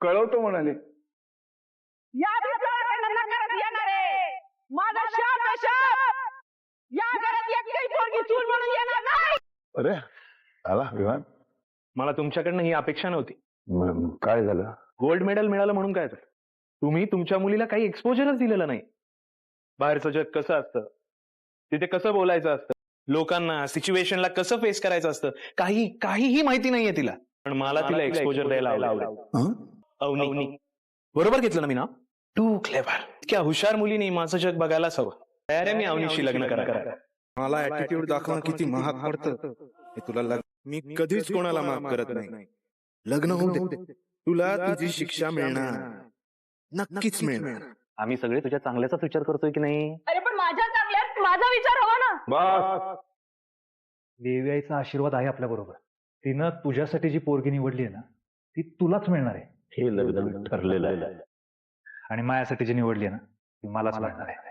कळवतो म्हणाले. या भिकाऱ्याकडनं नकारच येणार आहे. माझा शाप आहे, शाप. या घरात एकही पोरगी चूल म्हणून येणार नाही. अरे आला विमान. मला तुमच्याकडनं ही अपेक्षा नव्हती. काय झालं? गोल्ड मेडल मिळालं म्हणून काय झालं? तुम्ही तुमच्या मुलीला काही एक्सपोजरच दिलेलं नाही. बाहेरचं जग कसं असतं, तिथे कसं बोलायचं असतं, लोकांना सिच्युएशनला कसं फेस करायचं असतं, काहीही माहिती नाहीये तिला. पण मला तिला एक्सपोजर द्यायला आवडेल. अवनी, बरोबर घेतलं ना मी नाव? To clever. इतक्या हुशार मुलीने माझं जग बघायलाच हवं. तयार आहे मी अवनीशी लग्न करायला. मला ऍटिट्यूड दाखवणं किती महाग पडतं हे तुला मी कधीच कोणाला माफ करत नाही. लग्न होऊ दे, तुला तुझी शिक्षा मिळणार, नक्कीच मिळणार. आम्ही सगळे तुझ्या चांगल्याचाच विचार करतोय की नाही? अरे पण माझ्या चांगल्यात माझा विचार हवा ना. बस. देवी आईचा आशीर्वाद आहे आपल्या बरोबर. तिनं तुझ्यासाठी जी पोरगी निवडली आहे ना, ती तुलाच मिळणार आहे. हे लग्न ठरलेलं आहे. आणि माझ्यासाठी जी निवडली आहे ना, ती मलाच मिळणार आहे.